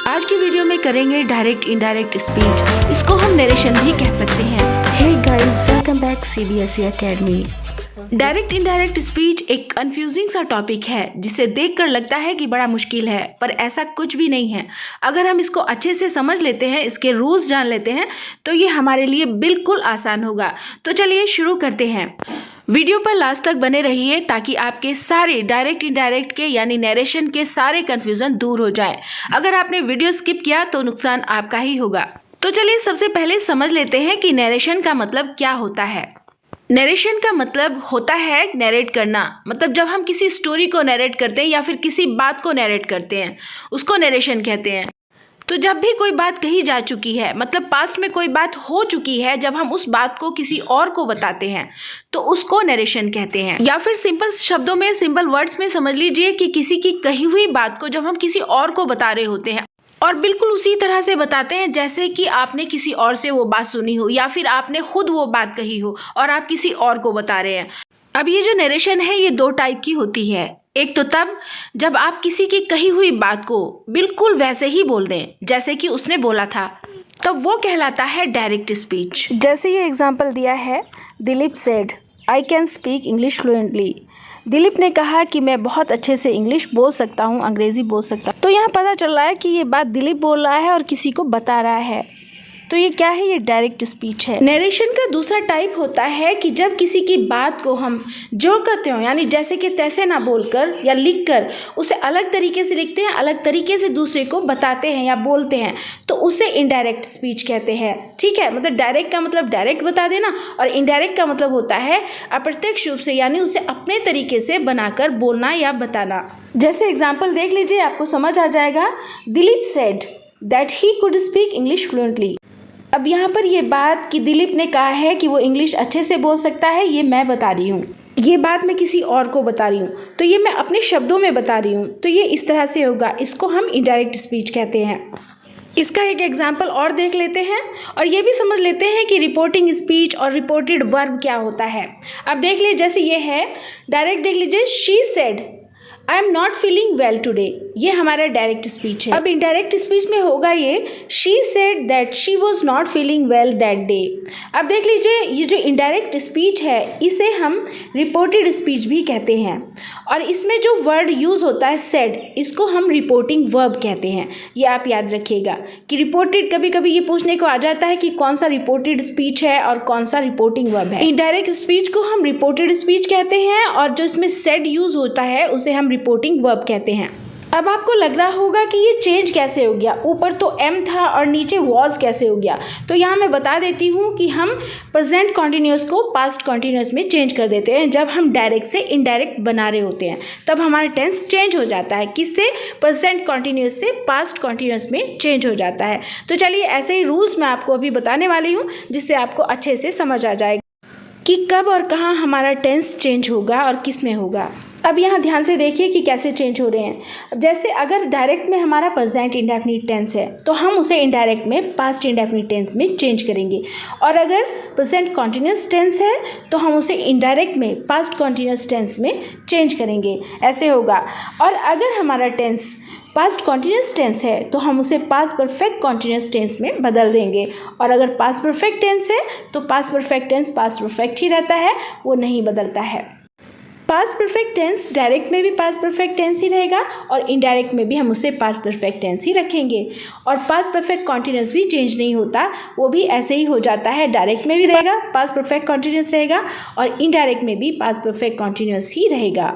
आज की वीडियो में करेंगे डायरेक्ट इनडायरेक्ट स्पीच। इसको हम नरेशन भी कह सकते हैं। Hey guys, welcome back CBSE Academy। Direct indirect speech एक कंफ्यूजिंग सा टॉपिक है जिसे देखकर लगता है कि बड़ा मुश्किल है, पर ऐसा कुछ भी नहीं है। अगर हम इसको अच्छे से समझ लेते हैं, इसके रूल्स जान लेते हैं, तो ये हमारे लिए बिल्कुल आसान होगा। तो चलिए शुरू करते हैं। वीडियो पर लास्ट तक बने रहिए ताकि आपके सारे डायरेक्ट इनडायरेक्ट के यानी नरेशन के सारे कन्फ्यूजन दूर हो जाए। अगर आपने वीडियो स्किप किया तो नुकसान आपका ही होगा। तो चलिए सबसे पहले समझ लेते हैं कि नरेशन का मतलब क्या होता है। नरेशन का मतलब होता है नरेट करना। मतलब जब हम किसी स्टोरी को नरेट करते हैं या फिर किसी बात को नरेट करते हैं, उसको नरेशन कहते हैं। तो जब भी कोई बात कही जा चुकी है, मतलब पास्ट में कोई बात हो चुकी है, जब हम उस बात को किसी और को बताते हैं तो उसको नरेशन कहते हैं। या फिर सिंपल शब्दों में, सिंपल वर्ड्स में समझ लीजिए कि किसी की कही हुई बात को जब हम किसी और को बता रहे होते हैं और बिल्कुल उसी तरह से बताते हैं जैसे कि आपने किसी और से वो बात सुनी हो या फिर आपने खुद वो बात कही हो और आप किसी और को बता रहे हैं। अब ये जो नरेशन है ये दो टाइप की होती है। एक तो तब जब आप किसी की कही हुई बात को बिल्कुल वैसे ही बोल दें जैसे कि उसने बोला था, तब वो कहलाता है डायरेक्ट स्पीच। जैसे ये एग्जाम्पल दिया है, Dilip said I can speak English fluently. Dilip ने कहा कि मैं बहुत अच्छे से इंग्लिश बोल सकता हूँ, अंग्रेज़ी बोल सकता हूँ। तो यहाँ पता चल रहा है कि ये बात दिलीप बोल रहा है और किसी को बता रहा है। तो ये क्या है? ये डायरेक्ट स्पीच है। नरेशन का दूसरा टाइप होता है कि जब किसी की बात को हम जो कहते हो यानी जैसे कि तैसे ना बोलकर या लिखकर उसे अलग तरीके से लिखते हैं, अलग तरीके से दूसरे को बताते हैं या बोलते हैं, तो उसे इनडायरेक्ट स्पीच कहते हैं। ठीक है, मतलब डायरेक्ट का मतलब डायरेक्ट बता देना और इनडायरेक्ट का मतलब होता है अप्रत्यक्ष रूप से, यानी उसे अपने तरीके से बनाकर बोलना या बताना। जैसे एग्जाम्पल देख लीजिए, आपको समझ आ जाएगा। Dilip said that he could speak English fluently. अब यहाँ पर ये बात कि दिलीप ने कहा है कि वो इंग्लिश अच्छे से बोल सकता है, ये मैं बता रही हूँ। ये बात मैं किसी और को बता रही हूँ, तो ये मैं अपने शब्दों में बता रही हूँ, तो ये इस तरह से होगा। इसको हम इनडायरेक्ट स्पीच कहते हैं। इसका एक एग्जाम्पल और देख लेते हैं और ये भी समझ लेते हैं कि रिपोर्टिंग स्पीच और रिपोर्टेड वर्ब क्या होता है। अब देख लीजिए, जैसे ये है डायरेक्ट, देख लीजिए, she said I am not feeling well today. ये हमारा डायरेक्ट स्पीच है। अब इनडायरेक्ट स्पीच में होगा ये she said that she was not feeling well that day. अब देख लीजिए, ये जो इनडायरेक्ट स्पीच है इसे हम रिपोर्टेड स्पीच भी कहते हैं और इसमें जो वर्ड यूज़ होता है सेड, इसको हम रिपोर्टिंग वर्ब कहते हैं। ये आप याद रखिएगा कि रिपोर्टेड, कभी कभी ये पूछने को आ जाता है कि कौन सा रिपोर्टेड स्पीच है और कौन सा रिपोर्टिंग वर्ब है। इनडायरेक्ट स्पीच को हम रिपोर्टेड स्पीच कहते हैं और जो इसमें सेड यूज़ होता है उसे हम रिपोर्टिंग वर्ब कहते हैं। अब आपको लग रहा होगा कि ये चेंज कैसे हो गया, ऊपर तो एम था और नीचे वॉज कैसे हो गया। तो यहाँ मैं बता देती हूँ कि हम प्रेजेंट कॉन्टिन्यूस को पास्ट कॉन्टिन्यूस में चेंज कर देते हैं। जब हम डायरेक्ट से इनडायरेक्ट बना रहे होते हैं तब हमारा टेंस चेंज हो जाता है। किससे? प्रेजेंट कॉन्टिन्यूस से पास्ट कॉन्टिन्यूस में चेंज हो जाता है। तो चलिए ऐसे ही रूल्स मैं आपको अभी बताने वाली हूँ जिससे आपको अच्छे से समझ आ जाएगा कि कब और कहाँ हमारा टेंस चेंज होगा और किस में होगा। अब यहाँ ध्यान से देखिए कि कैसे चेंज हो रहे हैं। जैसे अगर डायरेक्ट में हमारा प्रेजेंट इंडेफिनिट टेंस है तो हम उसे इनडायरेक्ट में पास्ट इंडेफिनिट टेंस में चेंज करेंगे, और अगर प्रेजेंट कॉन्टिन्यूस टेंस है तो हम उसे इनडायरेक्ट में पास्ट कॉन्टिन्यूस टेंस में चेंज करेंगे। ऐसे होगा। और अगर हमारा टेंस पास्ट कॉन्टिन्यूस टेंस है तो हम उसे पास्ट परफेक्ट कॉन्टिन्यूस टेंस में बदल देंगे, और अगर पास्ट परफेक्ट टेंस है तो past perfect tense past perfect ही रहता है, वो नहीं बदलता है। पास्ट परफेक्ट टेंस डायरेक्ट में भी पास्ट परफेक्ट टेंस ही रहेगा और इनडायरेक्ट में भी हम उसे पास्ट परफेक्ट टेंस ही रखेंगे। और पास्ट परफेक्ट कॉन्टिन्यूस भी चेंज नहीं होता, वो भी ऐसे ही हो जाता है। डायरेक्ट में भी रहेगा पास्ट परफेक्ट कॉन्टिन्यूस रहेगा और इनडायरेक्ट में भी पास्ट परफेक्ट कॉन्टिन्यूस ही रहेगा।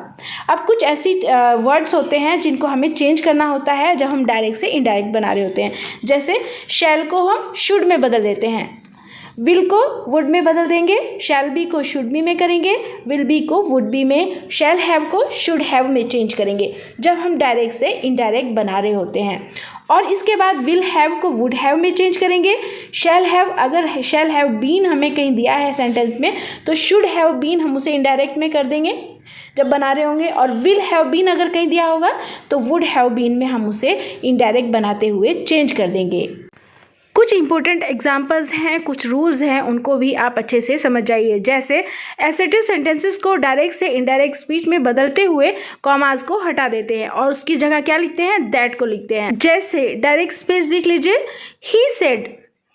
अब कुछ ऐसी वर्ड्स होते हैं जिनको हमें चेंज करना होता है जब हम डायरेक्ट से इनडायरेक्ट बना रहे होते हैं। जैसे शैल को हम शुड में बदल देते हैं, विल को वुड में बदल देंगे, शैल बी को शुड बी में करेंगे, विल बी को वुड बी में, शैल हैव को शुड हैव में चेंज करेंगे जब हम डायरेक्ट से इनडायरेक्ट बना रहे होते हैं। और इसके बाद विल हैव को वुड हैव में चेंज करेंगे। शैल हैव, अगर शैल हैव बीन हमें कहीं दिया है सेंटेंस में तो शुड हैव बीन हम उसे इनडायरेक्ट में कर देंगे जब बना रहे होंगे, और विल हैव बीन अगर कहीं दिया होगा तो वुड हैव बीन में हम उसे इनडायरेक्ट बनाते हुए चेंज कर देंगे। कुछ इंपॉर्टेंट एग्जांपल्स हैं, कुछ रूल्स हैं, उनको भी आप अच्छे से समझ जाइए। जैसे एसेटिव सेंटेंसेस को डायरेक्ट से इनडायरेक्ट स्पीच में बदलते हुए कॉमास को हटा देते हैं और उसकी जगह क्या लिखते हैं, दैट को लिखते हैं। जैसे डायरेक्ट स्पीच लिख लीजिए, he said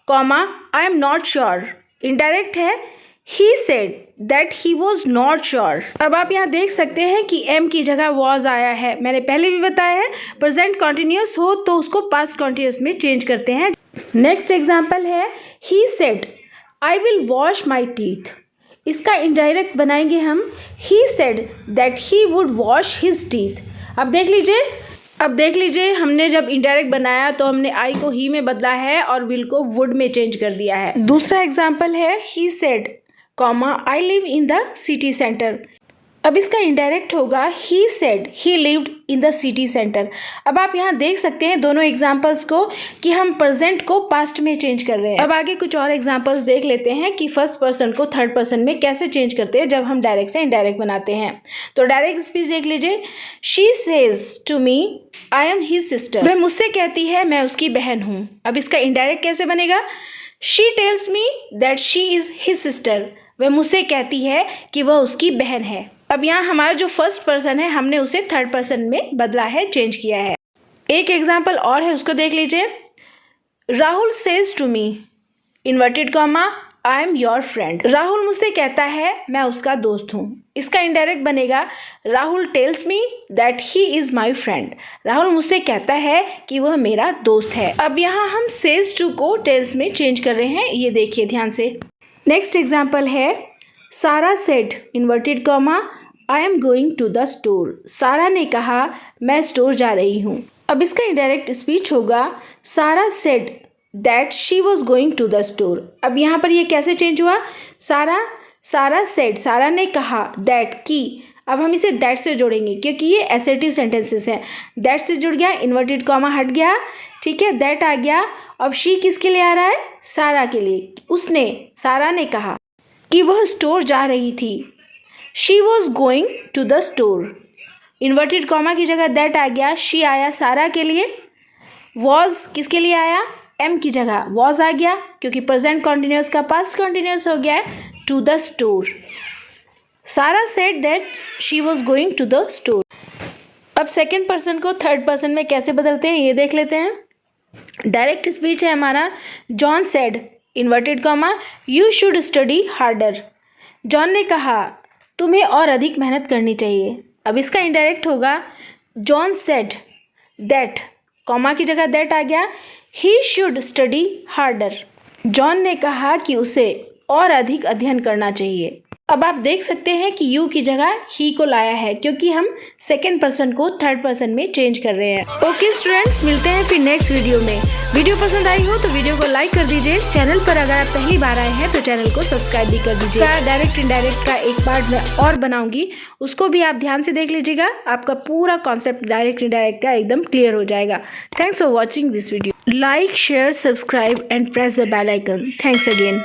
comma I am not sure. Indirect है, he said that he was not sure. अब आप यहाँ देख सकते हैं कि एम की जगह वॉज आया है। मैंने पहले भी बताया है, प्रेजेंट कॉन्टिन्यूस हो तो उसको पास्ट कॉन्टिन्यूस में चेंज करते हैं। नेक्स्ट एग्जाम्पल है, he said I will wash my teeth. इसका इनडायरेक्ट बनाएंगे हम, ही said that he would wash his teeth. अब देख लीजिए हमने जब इनडायरेक्ट बनाया तो हमने आई को ही में बदला है और विल को वुड में चेंज कर दिया है। दूसरा एग्जाम्पल है, he said comma I live in the city centre. अब इसका इनडायरेक्ट होगा, he said he lived in the city centre. अब आप यहाँ देख सकते हैं दोनों एग्जाम्पल्स को कि हम प्रेजेंट को पास्ट में चेंज कर रहे हैं। अब आगे कुछ और एग्जाम्पल्स देख लेते हैं कि फर्स्ट पर्सन को थर्ड पर्सन में कैसे चेंज करते हैं जब हम डायरेक्ट से इनडायरेक्ट बनाते हैं। तो डायरेक्ट स्पीच देख लीजिए, she says to me I am his sister. वह मुझसे कहती है मैं उसकी बहन हूँ। अब इसका इनडायरेक्ट कैसे बनेगा, she tells me that she is his sister. वह मुझसे कहती है कि वह उसकी बहन है। अब यहाँ हमारा जो फर्स्ट पर्सन है हमने उसे थर्ड पर्सन में बदला है, चेंज किया है। एक एग्जाम्पल और है, उसको देख लीजिए, Rahul says to me inverted comma I am your friend. Rahul मुझसे कहता है मैं उसका दोस्त हूँ। इसका इनडायरेक्ट बनेगा, Rahul tells me that he is my friend. Rahul मुझसे कहता है कि वह मेरा दोस्त है। अब यहाँ हम सेज टू को टेल्स में चेंज कर रहे हैं, ये देखिए ध्यान से। नेक्स्ट एग्जाम्पल है, Sarah said inverted comma I am going to the store. Sarah ने कहा मैं स्टोर जा रही हूँ। अब इसका इनडायरेक्ट स्पीच होगा, Sarah said that she was going to the store. अब यहाँ पर ये कैसे चेंज हुआ, सारा सेड सारा ने कहा, दैट की, अब हम इसे दैट से जोड़ेंगे क्योंकि ये एसेटिव सेंटेंसेस हैं। दैट से जुड़ गया, इन्वर्टेड कॉमा हट गया, ठीक है, दैट आ गया। अब शी किसके लिए आ रहा है, सारा के लिए। सारा ने कहा कि वह स्टोर जा रही थी, she was going to the store. Inverted comma की जगह दैट आ गया, शी आया सारा के लिए, वॉज किसके लिए आया, एम की जगह वॉज आ गया क्योंकि प्रेजेंट कॉन्टिन्यूस का पास्ट कॉन्टिन्यूस हो गया है, to the store. Sarah said that she was going to the store. अब सेकेंड पर्सन को थर्ड पर्सन में कैसे बदलते हैं ये देख लेते हैं। डायरेक्ट स्पीच है हमारा, John said inverted comma you should study harder. John ने कहा तुम्हें और अधिक मेहनत करनी चाहिए। अब इसका इनडायरेक्ट होगा, जॉन सेड दैट कॉमा की जगह दैट आ गया, he should study harder. John ने कहा कि उसे और अधिक अध्ययन करना चाहिए। अब आप देख सकते हैं कि यू की जगह ही को लाया है क्योंकि हम सेकेंड पर्सन को थर्ड पर्सन में चेंज कर रहे हैं। ओके स्टूडेंट्स, मिलते हैं फिर नेक्स्ट वीडियो में। वीडियो पसंद आई हो तो वीडियो को लाइक कर दीजिए। चैनल पर अगर आप पहली बार आए हैं तो चैनल को सब्सक्राइब भी कर दीजिए। डायरेक्ट इनडायरेक्ट का एक पार्ट मैं और बनाऊंगी, उसको भी आप ध्यान से देख लीजिएगा। आपका पूरा कॉन्सेप्ट डायरेक्ट इनडायरेक्ट का एकदम क्लियर हो जाएगा। Thanks for watching this video. Like, share, subscribe and press the bell icon. Thanks again.